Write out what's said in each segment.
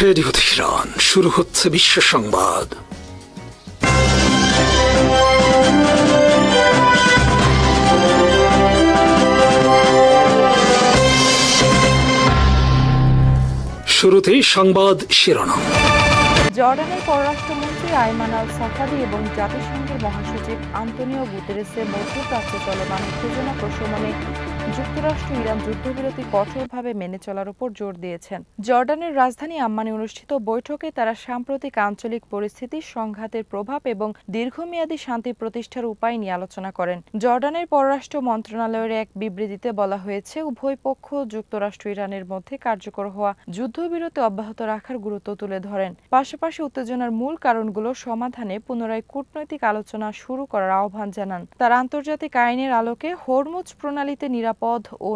Radio Tehran, শুরু হচ্ছে বিশ্ব সংবাদ। শুরুতেই সংবাদ শিরোনাম। জর্ডানের পররাষ্ট্রমন্ত্রী আইমান আল সাফাদি এবং জাতিসংঘের মহাসচিব আন্তোনিও গুতেরেসের মধ্যপ্রাচ্যে চলমান উত্তেজনা প্রশমনে যুক্তরাষ্ট্র ইরান যুদ্ধবিরতি কঠোরভাবে মেনে চলার উপর জোর দিয়েছেন। জর্ডানের রাজধানী আম্মানে অনুষ্ঠিত বৈঠকে তারা সাম্প্রতিক আঞ্চলিক পরিস্থিতি, সংঘাতের প্রভাব এবং দীর্ঘমেয়াদী শান্তি প্রতিষ্ঠার উপায় নিয়ে আলোচনা করেন। জর্ডানের পররাষ্ট্র মন্ত্রণালয়ের এক বিবৃতিতে বলা হয়েছে, উভয় পক্ষ যুক্তরাষ্ট্র ইরানের মধ্যে কার্যকর হওয়া যুদ্ধবিরতি অব্যাহত রাখার গুরুত্ব তুলে ধরেন। পাশাপাশি উত্তেজনার মূল কারণগুলো সমাধানে পুনরায় কূটনৈতিক আলোচনা শুরু করার আহ্বান জানান। তারা আন্তর্জাতিক আইনের আলোকে হরমুজ প্রণালীতে নিরাপদ ও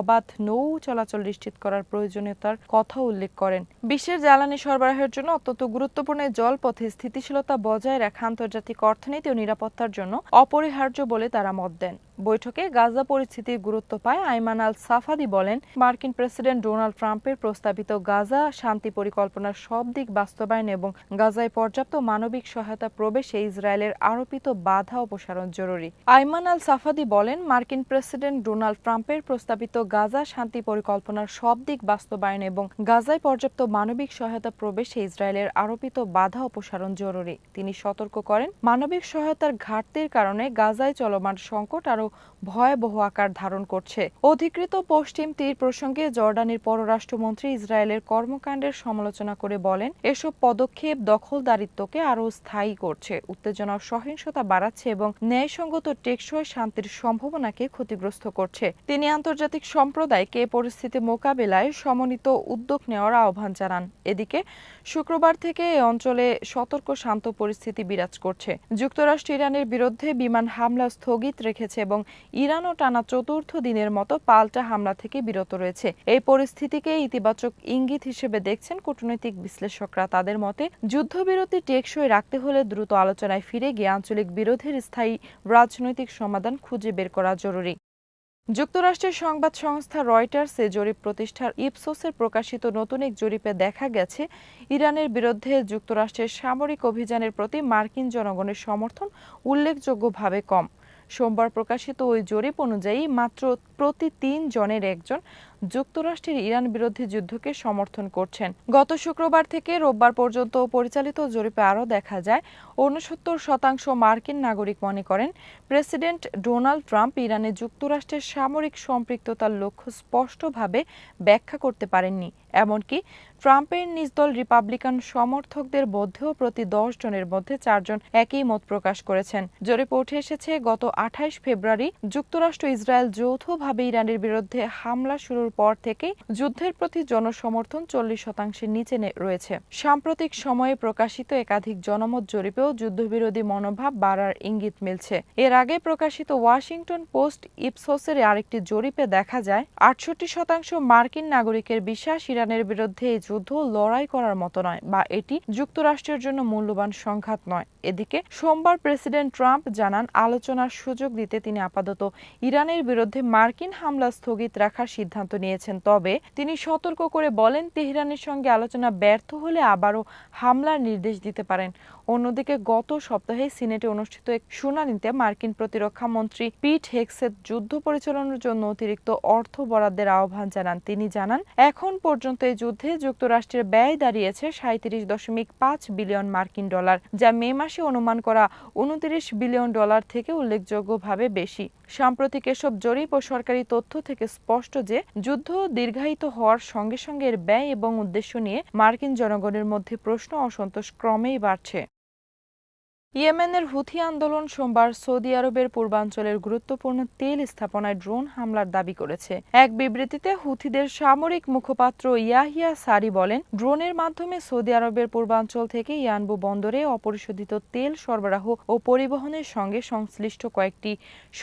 অবাধ নৌ চলাচল নিশ্চিত করার প্রয়োজনীয়তার কথা উল্লেখ করেন। বিশ্বের জ্বালানি সরবরাহের জন্য অত্যন্ত গুরুত্বপূর্ণ জলপথে স্থিতিশীলতা বজায় রাখা আন্তর্জাতিক অর্থনীতি ও নিরাপত্তার জন্য অপরিহার্য বলে তারা মত দেন। বৈঠকে গাজা পরিস্থিতির গুরুত্ব পায় আইমান আল সাফাদি বলেন, মার্কিন প্রেসিডেন্ট ডোনাল্ড ট্রাম্পের প্রস্তাবিত গাজা শান্তি পরিকল্পনার সব দিক বাস্তবায়ন এবং গাজায় পর্যাপ্ত মানবিক সহায়তা প্রবেশে ইসরায়েলের আরোপিত বাধা অপসারণ জরুরি। আইমান আল সাফাদি বলেন, মার্কিন প্রেসিডেন্ট ডোনাল্ড ট্রাম্পের প্রস্তাবিত গাজা শান্তি পরিকল্পনার সব দিক বাস্তবায়ন এবং গাজায় পর্যাপ্ত মানবিক সহায়তা প্রবেশে ইসরায়েলের আরোপিত বাধা অপসারণ জরুরি। তিনি সতর্ক করেন, মানবিক সহায়তার ঘাটতির কারণে গাজায় চলমান সংকট আরও ভয়াবহ আকার ধারণ করছে। অধিকৃত পশ্চিম তীর প্রসঙ্গে জর্ডানের পররাষ্ট্রমন্ত্রী ইসরায়েলের কর্মকাণ্ডের সমালোচনা করে বলেন, এসব পদক্ষেপ দখলদারিত্বকে আরও স্থায়ী করছে, উত্তেজনা ও সহিংসতা বাড়াচ্ছে এবং ন্যায়সঙ্গত টেকসই শান্তির সম্ভাবনাকে ক্ষতিগ্রস্ত করছে। তিনি আন্তর্জাতিক সম্প্রদায়কে পরিস্থিতি মোকাবেলায় সমন্বিত উদ্যোগ নেওয়ার আহ্বান জানান। এদিকে শুক্রবার থেকে এই অঞ্চলে সতর্ক শান্ত পরিস্থিতি বিরাজ করছে। যুক্তরাষ্ট্র ইরানের বিরুদ্ধে বিমান হামলা স্থগিত রেখেছে এবং ইরানও টানা চতুর্থ দিনের মতো পাল্টা হামলা থেকে বিরত রয়েছে। এই পরিস্থিতিকে ইতিবাচক ইঙ্গিত হিসেবে দেখছেন কূটনৈতিক বিশ্লেষকরা। তাদের মতে, যুদ্ধবিরতি টেকসই রাখতে হলে দ্রুত আলোচনায় ফিরে গিয়ে আঞ্চলিক বিরোধের স্থায়ী রাজনৈতিক সমাধান খুঁজে বের করা জরুরি। যুক্তরাষ্ট্রের সংবাদ সংস্থা রয়টার্সে জরিপ প্রতিষ্ঠান ইপসোসের প্রকাশিত নতুন এক জরিপে দেখা গেছে, ইরানের বিরুদ্ধে যুক্তরাষ্ট্রের সামরিক অভিযানের প্রতি মার্কিন জনগণের সমর্থন উল্লেখযোগ্যভাবে কম। সোমবার প্রকাশিত ওই জরিপ অনুযায়ী মাত্র প্রতি ৩ জনের একজন যুক্তরাষ্ট্রের ইরান বিরোধী যুদ্ধকে সমর্থন করছেন। গত শুক্রবার থেকে রোববার পর্যন্ত পরিচালিত জরিপে আরও দেখা যায়, ৬৯% মার্কিন নাগরিক মনে করেন প্রেসিডেন্ট ডোনাল্ড ট্রাম্প ইরানে যুক্তরাষ্ট্রের সামরিক সম্পৃক্ততার লক্ষ্য স্পষ্টভাবে ব্যাখ্যা করতে পারেননি। এমনকি ট্রাম্পের নিজ দল রিপাবলিকান সমর্থকদের মধ্যেও প্রতি ১০ জনের মধ্যে ৪ জন একই মত প্রকাশ করেছেন। জরিপে উঠে এসেছে, গত ২৮ ফেব্রুয়ারি যুক্তরাষ্ট্র ইসরায়েল যৌথভাবে ইরানের বিরুদ্ধে হামলা শুরুর পর থেকেই যুদ্ধের প্রতি জনসমর্থন ৪০% নিচে রয়েছে। সাম্প্রতিক সময়ে প্রকাশিত একাধিক জনমত জরিপেও যুদ্ধবিরোধী মনোভাব বাড়ার ইঙ্গিত মিলছে। এর আগে প্রকাশিত ওয়াশিংটন পোস্ট ইপসোসের আরেকটি জরিপে দেখা যায়, ৬৮% মার্কিন নাগরিকের বিশ্বাস ইরানের বিরুদ্ধে এই যুদ্ধ লড়াই করার মতো নয় বা এটি যুক্তরাষ্ট্রের জন্য মূল্যবান সংঘাত নয়। এদিকে সোমবার প্রেসিডেন্ট ট্রাম্প জানান, আলোচনার সুযোগ দিতে তিনি আপাতত ইরানের বিরুদ্ধে মার্কিন হামলা স্থগিত রাখার সিদ্ধান্ত নিয়েছেন। তবে তিনি সতর্ক করে বলেন, তেহরানের সঙ্গে আলোচনা ব্যর্থ হলে আবারও হামলার নির্দেশ দিতে পারেন। অন্যদিকে গত সপ্তাহে সিনেটে অনুষ্ঠিত এক শুনানিতে মার্কিন প্রতিরক্ষা মন্ত্রী পিট হেগসেথ যুদ্ধ পরিচালনার জন্য অতিরিক্ত অর্থ বরাদ্দের আহ্বান জানান। তিনি জানান, এখন পর্যন্ত এই যুদ্ধে যুক্তরাষ্ট্রের ব্যয় দাঁড়িয়েছে ৩৭.৫ বিলিয়ন মার্কিন ডলার, যা মে মাসে অনুমান করা ২৯ বিলিয়ন ডলার থেকে উল্লেখযোগ্যভাবে বেশি। সাম্প্রতিক এসব জরিপ ও সরকারি তথ্য থেকে স্পষ্ট যে যুদ্ধ দীর্ঘায়িত হওয়ার সঙ্গে সঙ্গে এর ব্যয় এবং উদ্দেশ্য নিয়ে মার্কিন জনগণের মধ্যে প্রশ্ন ও অসন্তোষ ক্রমেই বাড়ছে। ইয়েমেনের হুথি আন্দোলন সোমবার সৌদি আরবের পূর্বাঞ্চলের গুরুত্বপূর্ণ তেল স্থাপনায় ড্রোন হামলার দাবি করেছে। এক বিবৃতিতে হুথিদের সামরিক মুখপাত্র ইয়াহিয়া সারি বলেন, ড্রোনের মাধ্যমে সৌদি আরবের পূর্বাঞ্চল থেকে ইয়ানবু বন্দরে অপরিশোধিত তেল সরবরাহ ও পরিবহনের সঙ্গে সংশ্লিষ্ট কয়েকটি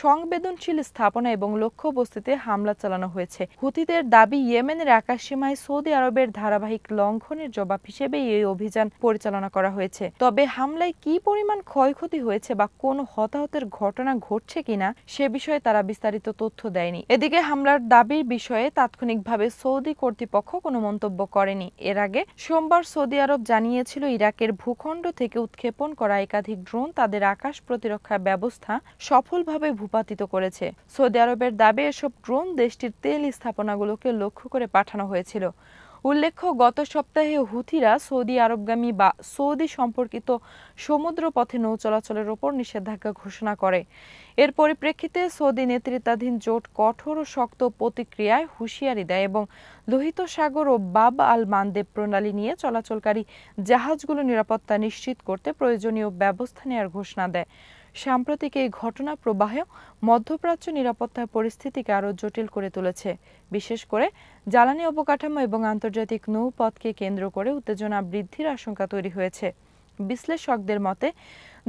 সংবেদনশীল স্থাপনা এবং লক্ষ্যবস্তুতে হামলা চালানো হয়েছে। হুথিদের দাবি, ইয়েমেনের আকাশসীমায় সৌদি আরবের ধারাবাহিক লঙ্ঘনের জবাব হিসেবে এই অভিযান পরিচালনা করা হয়েছে। তবে হামলায় কী পরিমাণ ক্ষয়ক্ষতি হয়েছে বা কোনো হতাহতের ঘটনা ঘটছে কিনা সে বিষয়ে তারা বিস্তারিত তথ্য দেয়নি। এদিকে হামলার দাবির বিষয়ে তাৎক্ষণিকভাবে সৌদি কর্তৃপক্ষ কোনো মন্তব্য করেনি। এর আগে সোমবার সৌদি আরব জানিয়েছিল ইরাকের ভূখণ্ড থেকে উৎক্ষেপণ করা একাধিক ড্রোন তাদের আকাশ প্রতিরক্ষা ব্যবস্থা সফলভাবে ভূপাতিত করেছে। সৌদি আরবের দাবি এসব ড্রোন দেশটির তেল স্থাপনাগুলোকে লক্ষ্য করে পাঠানো হয়েছিল। উল্লেখ্য, গত সপ্তাহে হুথিরা সৌদি আরবগামী বা সৌদি সম্পর্কিত সমুদ্র পথে নৌ চলাচলের ওপর নিষেধাজ্ঞা ঘোষণা করে। এর পরিপ্রেক্ষিতে সৌদি নেতৃত্বাধীন জোট কঠোর ও শক্ত প্রতিক্রিয়ায় হুঁশিয়ারি দেয় এবং লোহিত সাগর ও বাব আল মানদেব প্রণালী নিয়ে চলাচলকারী জাহাজগুলো নিরাপত্তা নিশ্চিত করতে প্রয়োজনীয় ব্যবস্থা নেওয়ার ঘোষণা দেয়। সাম্প্রতিক এই ঘটনা প্রবাহ মধ্যপ্রাচ্য নিরাপত্তার পরিস্থিতিকে আরও জটিল করে তুলেছে। বিশেষ করে জ্বালানি অবকাঠামো এবং আন্তর্জাতিক নৌপথকে কেন্দ্র করে উত্তেজনা বৃদ্ধির আশঙ্কা তৈরি হয়েছে। বিশ্লেষকদের মতে,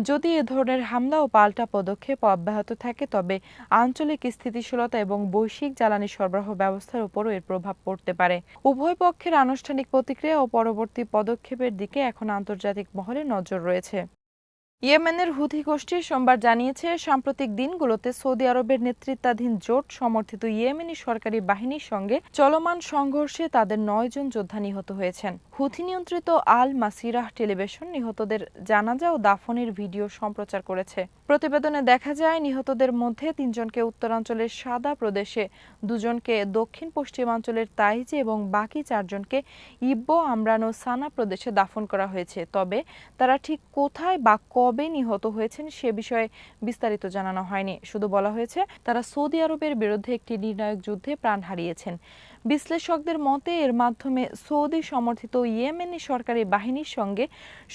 যদি এ ধরনের হামলা ও পাল্টা পদক্ষেপ অব্যাহত থাকে তবে আঞ্চলিক স্থিতিশীলতা এবং বৈশ্বিক জ্বালানি সরবরাহ ব্যবস্থার উপরও এর প্রভাব পড়তে পারে। উভয় পক্ষের আনুষ্ঠানিক প্রতিক্রিয়া ও পরবর্তী পদক্ষেপের দিকে এখন আন্তর্জাতিক মহলে নজর রয়েছে। ইয়েমেনের হুথি গোষ্ঠী সোমবার জানিয়েছে, সাম্প্রতিক দিনগুলোতে সৌদি আরবের নেতৃত্বাধীন জোট সমর্থিত ইয়েমেনি সরকারি বাহিনীর সঙ্গে চলমান সংঘর্ষে তাদের 9 জন যোদ্ধা নিহত হয়েছেন। হুথি নিয়ন্ত্রিত আল মাসিরাহ টেলিভিশন নিহতদের জানাজা ও দাফনের ভিডিও সম্প্রচার করেছে। প্রতিবেদনে দেখা যায়, নিহতদের মধ্যে 3 জনকে উত্তরাঞ্চলের সাদা প্রদেশে, 2 জনকে দক্ষিণ পশ্চিমাঞ্চলের তাইজে এবং বাকি 4 জনকে ইব্বো আমরান ও সানা প্রদেশে দাফন করা হয়েছে। তবে তারা ঠিক কোথায় বা কবে নিহত হয়েছেন সে বিষয়ে বিস্তারিত জানানো হয়নি। শুধু বলা হয়েছে তারা সৌদি আরবের বিরুদ্ধে একটি নির্ণায়ক যুদ্ধে প্রাণ হারিয়েছেন। বিশ্লেষকদের মতে এর মাধ্যমে সৌদি সমর্থিত ইয়েমেনি সরকারি বাহিনীর সঙ্গে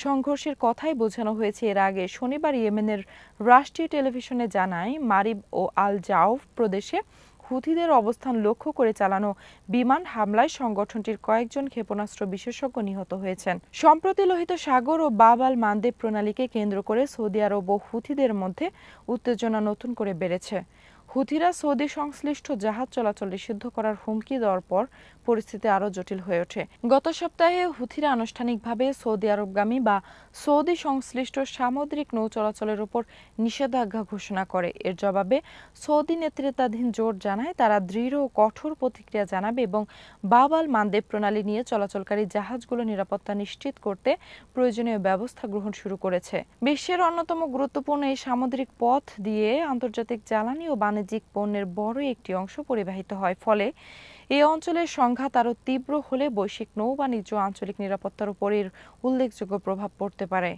সংঘর্ষের কথাই বোঝানো হয়েছে। এর আগে শনিবার ইয়েমেনের রাষ্ট্রীয় টেলিভিশনে জানায়, মারিব ও আল জাউফ প্রদেশে হুথিদের অবস্থান লক্ষ্য করে চালানো বিমান হামলায় সংগঠনটির কয়েকজন ক্ষেপণাস্ত্র বিশেষজ্ঞ নিহত হয়েছেন। সম্প্রতি লোহিত সাগর ও বাব আল মানদেব প্রণালীকে কেন্দ্র করে সৌদি আরব ও হুথিদের মধ্যে উত্তেজনা নতুন করে বেড়েছে। হুথিরা সৌদি সংশ্লিষ্ট জাহাজ চলাচল নিষিদ্ধ করার হুমকি দেওয়ার পর পরিস্থিতি আরও জটিল হয়ে ওঠে। গত সপ্তাহে হুথিরা আনুষ্ঠানিকভাবে সৌদি আরবগামী বা সৌদি সংশ্লিষ্ট সামুদ্রিক নৌ চলাচলের উপর নিষেধাজ্ঞা ঘোষণা করে। এর জবাবে সৌদি নেতৃত্বাধীন জোট জানায় তারা দৃঢ় ও কঠোর প্রতিক্রিয়া জানাবে এবং বাব আল মানদেব প্রণালী নিয়ে চলাচলকারী জাহাজগুলো নিরাপত্তা নিশ্চিত করতে প্রয়োজনীয় ব্যবস্থা গ্রহণ শুরু করেছে। বিশ্বের অন্যতম গুরুত্বপূর্ণ এই সামুদ্রিক পথ দিয়ে আন্তর্জাতিক জ্বালানি ও বাণিজ্যিক পণ্যের বড় একটি অংশ পরিবাহিত হয়। ফলে এই অঞ্চলের সংঘাত আরও তীব্র হলে বৈশ্বিক নৌবাণিজ্য ও আঞ্চলিক নিরাপত্তার উপর এর উল্লেখযোগ্য প্রভাব পড়তে পারে।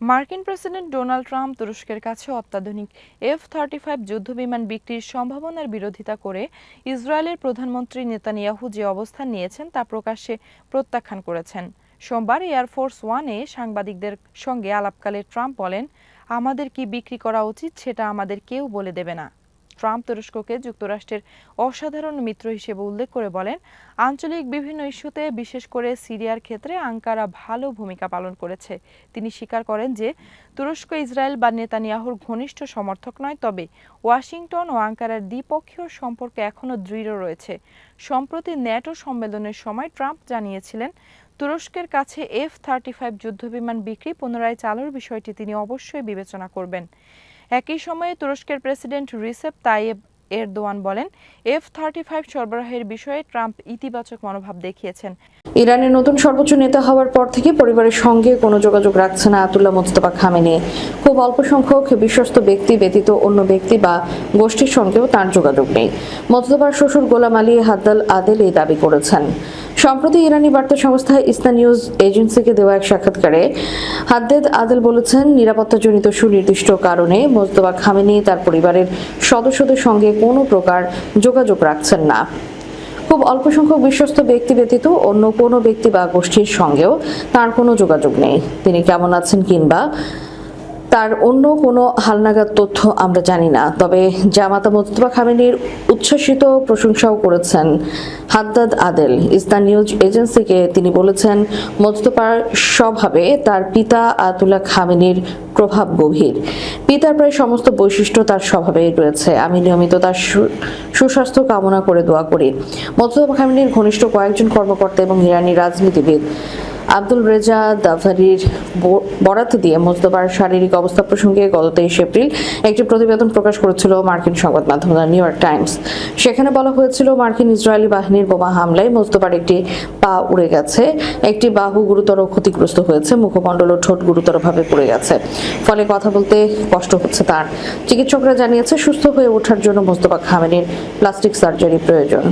মার্কিন প্রেসিডেন্ট ডোনাল্ড ট্রাম্প তুরস্কের কাছে অত্যাধুনিক F-35 যুদ্ধবিমান বিক্রির সম্ভাবনার বিরোধিতা করে ইসরায়েলের প্রধানমন্ত্রী নেতানিয়াহু যে অবস্থান নিয়েছেন তা প্রকাশ্যে প্রত্যাখ্যান করেছেন। সোমবার এয়ারফোর্স ওয়ানে সাংবাদিকদের সঙ্গে আলাপকালে ট্রাম্প বলেন, আমাদের কি বিক্রি করা উচিত সেটা আমাদের কেউ বলে দেবে না। ট্রাম্প তুরস্ককে যুক্তরাষ্ট্রের অসাধারণ মিত্র হিসেবে উল্লেখ করে বলেন, আঞ্চলিক বিভিন্ন ইস্যুতে বিশেষ করে সিরিয়ার ক্ষেত্রে আঙ্কারা ভালো ভূমিকা পালন করেছে। তিনি স্বীকার করেন যে তুরস্ক ইসরায়েল বা নেতানিয়াহুর ঘনিষ্ঠ সমর্থক নয়, তবে ওয়াশিংটন ও আঙ্কারার দ্বিপক্ষীয় সম্পর্ক এখনও দৃঢ় রয়েছে। সম্প্রতি ন্যাটো সম্মেলনের সময় ট্রাম্প জানিয়েছিলেন, তুরস্কের কাছে F-35 যুদ্ধবিমান বিক্রি পুনরায় চালুর বিষয়টি তিনি অবশ্যই বিবেচনা করবেন। একই সময়ে তুরস্কের প্রেসিডেন্ট রিসেপ তাইয়েব এরদোয়ান বলেন, F-35 সরবরাহের বিষয়ে ট্রাম্প ইতিবাচক মনোভাব দেখিয়েছেন। ইরানের নতুন সর্বোচ্চ নেতা হওয়ার পর থেকে পরিবারের সঙ্গে কোনো যোগাযোগ রাখছে না আয়াতুল্লাহ মুজতবা খামেনি। খুব অল্প সংখ্যক বিশ্বস্ত ব্যক্তি ব্যতীত অন্য ব্যক্তি বা গোষ্ঠীর সঙ্গেও তার যোগাযোগ নেই। মুজতবার শ্বশুর গোলাম আলী হাদ্দাল আদেল এই দাবি করেছেন। সম্প্রতি ইরানি বার্তা সংস্থা ইসনা নিউজ এজেন্সিকে দেওয়া এক সাক্ষাৎকারে হাদ্দাদ আদেল বলেছেন, নিরাপত্তাজনিত সুনির্দিষ্ট কারণে মুজতবা খামেনি তার পরিবারের সদস্যদের সঙ্গে কোনো প্রকার যোগাযোগ রাখছেন না। খুব অল্প সংখ্যক বিশ্বস্ত ব্যক্তি ব্যতীত অন্য কোনো ব্যক্তি বা গোষ্ঠীর সঙ্গেও তার কোনো যোগাযোগ নেই। তিনি কেমন আছেন কিংবা তার অন্য কোনো হালনাগাদ তথ্য আমরা জানি না। তবে জামাতা মুজতবা খামেনির উচ্ছ্বসিত প্রশংসাও করেছেন হাদ্দাদ আদেল। ইসনা নিউজ এজেন্সিকে তিনি বলেছেন, মুজতবার স্বভাবে তার পিতা আয়াতুল্লাহ খামেনির প্রভাব গভীর। পিতার প্রায় সমস্ত বৈশিষ্ট্য তার স্বভাবে রয়েছে। আমি নিয়মিত তার সুস্বাস্থ্য কামনা করে দোয়া করি। মুজতবা খামেনির ঘনিষ্ঠ কয়েকজন কর্মকর্তা এবং ইরানি রাজনীতিবিদ আব্দুল রেজা দাভারির বরাত দিয়ে মোস্তফার শারীরিক অবস্থা প্রসঙ্গে গত 23 এপ্রিল একটি প্রতিবেদন প্রকাশ করেছিল মার্কিন সংবাদ মাধ্যম দ্য নিউ ইয়র্ক টাইমস। সেখানে বলা হয়েছিল, মার্কিন ইসরায়েলি বাহিনীর বোমা হামলায় মোস্তফার একটি পা উড়ে গেছে, একটি বাহু গুরুতর ক্ষতিগ্রস্ত হয়েছে, মুখমণ্ডল ও ঠোঁট গুরুতরভাবে পুড়ে গেছে, ফলে কথা বলতে কষ্ট হচ্ছে তার। চিকিৎসকরা জানিয়েছে, সুস্থ হয়ে ওঠার জন্য মোস্তফা খামেনির প্লাস্টিক সার্জারি প্রয়োজন।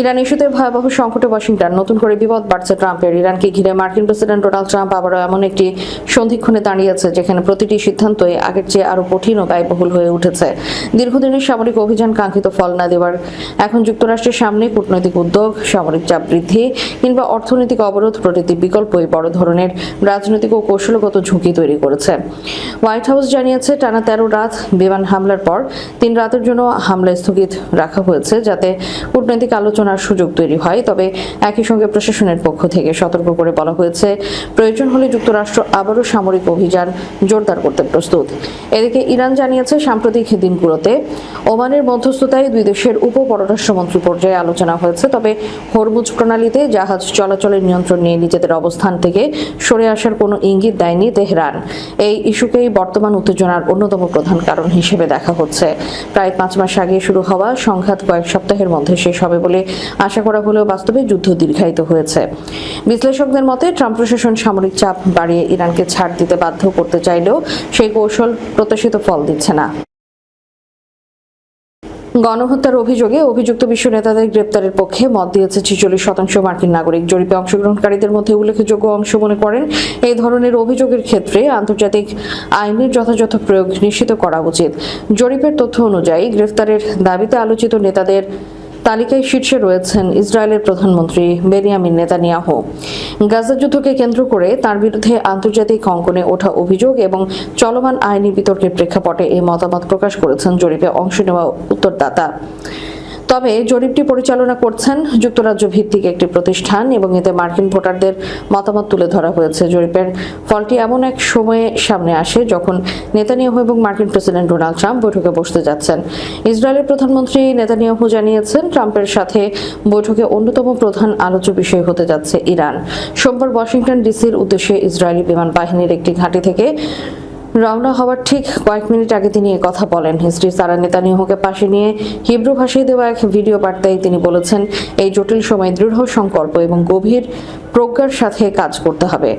ইরান ইস্যুতে ভয়াবহ সংকটে ওয়াশিংটন, নতুন করে বিপদ বাড়ছে ট্রাম্পের। ইরানকে ঘিরে মার্কিন প্রেসিডেন্ট ডোনাল্ড ট্রাম্প আবারও এমন একটি সন্ধিক্ষণে দাঁড়িয়েছে যেখানে প্রতিটি সিদ্ধান্তই আগের চেয়ে আরও কঠিন ও ব্যয়বহুল হয়ে উঠেছে। দীর্ঘদিনের সামরিক অভিযান কাঙ্ক্ষিত ফল না দেওয়ার এখন যুক্তরাষ্ট্রের সামনে কূটনৈতিক উদ্যোগ, সামরিক চাপ বৃদ্ধি কিংবা অর্থনৈতিক অবরোধ প্রভৃতি বিকল্পই বড় ধরনের রাজনৈতিক ও কৌশলগত ঝুঁকি তৈরি করেছে। হোয়াইট হাউস জানিয়েছে, টানা 13 রাত বিমান হামলার পর 3 রাতের জন্য হামলা স্থগিত রাখা হয়েছে যাতে কূটনৈতিক আলোচনার সুযোগ তৈরি হয়। তবে একই সঙ্গে প্রশাসনের পক্ষ থেকে সতর্ক করে বলা হয়েছে, প্রয়োজন হলে যুক্তরাষ্ট্র আবারও সামরিক অভিযান জোরদার করতে প্রস্তুত। এদিকে ইরান জানিয়েছে, সাম্প্রতিক দিনগুলোতে ওমানের মধ্যস্থতায় দুই দেশের উপ পররাষ্ট্রমন্ত্রী পর্যায়ে আলোচনা হয়েছে। তবে হরমুজ প্রণালীতে জাহাজ চলাচলের নিয়ন্ত্রণ নিয়ে নিজেদের অবস্থান থেকে সরে আসার কোনো ইঙ্গিত দেয়নি তেহরান। এই ইস্যুকেই বর্তমান উত্তেজনার অন্যতম প্রধান কারণ হিসেবে দেখা হচ্ছে। প্রায় 5 মাস আগে শুরু হওয়া সংঘাত কয়েক সপ্তাহের মধ্যে শেষ হবে বলে আশা করা হলেও বাস্তবে যুদ্ধ দীর্ঘায়িত হয়েছে। বিশ্লেষকদের মতে, ট্রাম্প প্রশাসন সামরিক চাপ বাড়িয়ে ইরানকে ছাড় দিতে বাধ্য করতে চাইলেও সেই কৌশল প্রত্যাশিত ফল দিচ্ছে না। গণহত্যার অভিযোগে অভিযুক্ত বিশ্ব নেতাদের গ্রেপ্তারের পক্ষে মত দিয়েছে 46% মার্কিন নাগরিক। জরিপে অংশগ্রহণকারীদের মধ্যে উল্লেখযোগ্য অংশ মনে করেন, এই ধরনের অভিযোগের ক্ষেত্রে আন্তর্জাতিক আইনের যথাযথ প্রয়োগ নিশ্চিত করা উচিত। জরিপের তথ্য অনুযায়ী গ্রেফতারের দাবিতে আলোচিত নেতাদের তালিকায় শীর্ষে রয়েছেন ইসরায়েলের প্রধানমন্ত্রী বেনিয়ামিন নেতানিয়াহু। গাজা যুদ্ধকে কেন্দ্র করে তার বিরুদ্ধে আন্তর্জাতিক অঙ্গনে ওঠা অভিযোগ এবং চলমান আইনি বিতর্কের প্রেক্ষাপটে এই মতামত প্রকাশ করেছেন জরিপে অংশ নেওয়া উত্তরদাতা। তবে জরিপটি পরিচালনা করছেন যুক্তরাজ্য ভিত্তিক একটি প্রতিষ্ঠান এবং এতে মার্কিন ভোটারদের মতামত তুলে ধরা হয়েছে। জরিপের ফলটি এমন এক সময়ে সামনে আসে যখন নেতানিয়াহু এবং মার্কিন প্রেসিডেন্ট ডোনাল্ড ট্রাম্প বৈঠকে বসতে যাচ্ছেন। ইসরায়েলের প্রধানমন্ত্রী নেতানিয়াহু জানিয়েছেন, ট্রাম্পের সাথে বৈঠকে অন্যতম প্রধান আলোচ্য বিষয় হতে যাচ্ছে ইরান। সোমবার ওয়াশিংটন ডিসির উদ্দেশ্যে ইসরায়েলি বিমান বাহিনীর একটি ঘাঁটি থেকে রওনা হওয়ার ঠিক কয়েক মিনিট আগে তিনি কথা বলেন। স্ত্রী সারা নেতানিয়াহুকে পাশে নিয়ে হিব্রু ভাষায় দেওয়া এক ভিডিও বার্তায় তিনি বলেছেন, এই জটিল সময়ে দৃঢ় সংকল্প এবং গভীর প্রজ্ঞার সাথে কাজ করতে হবে।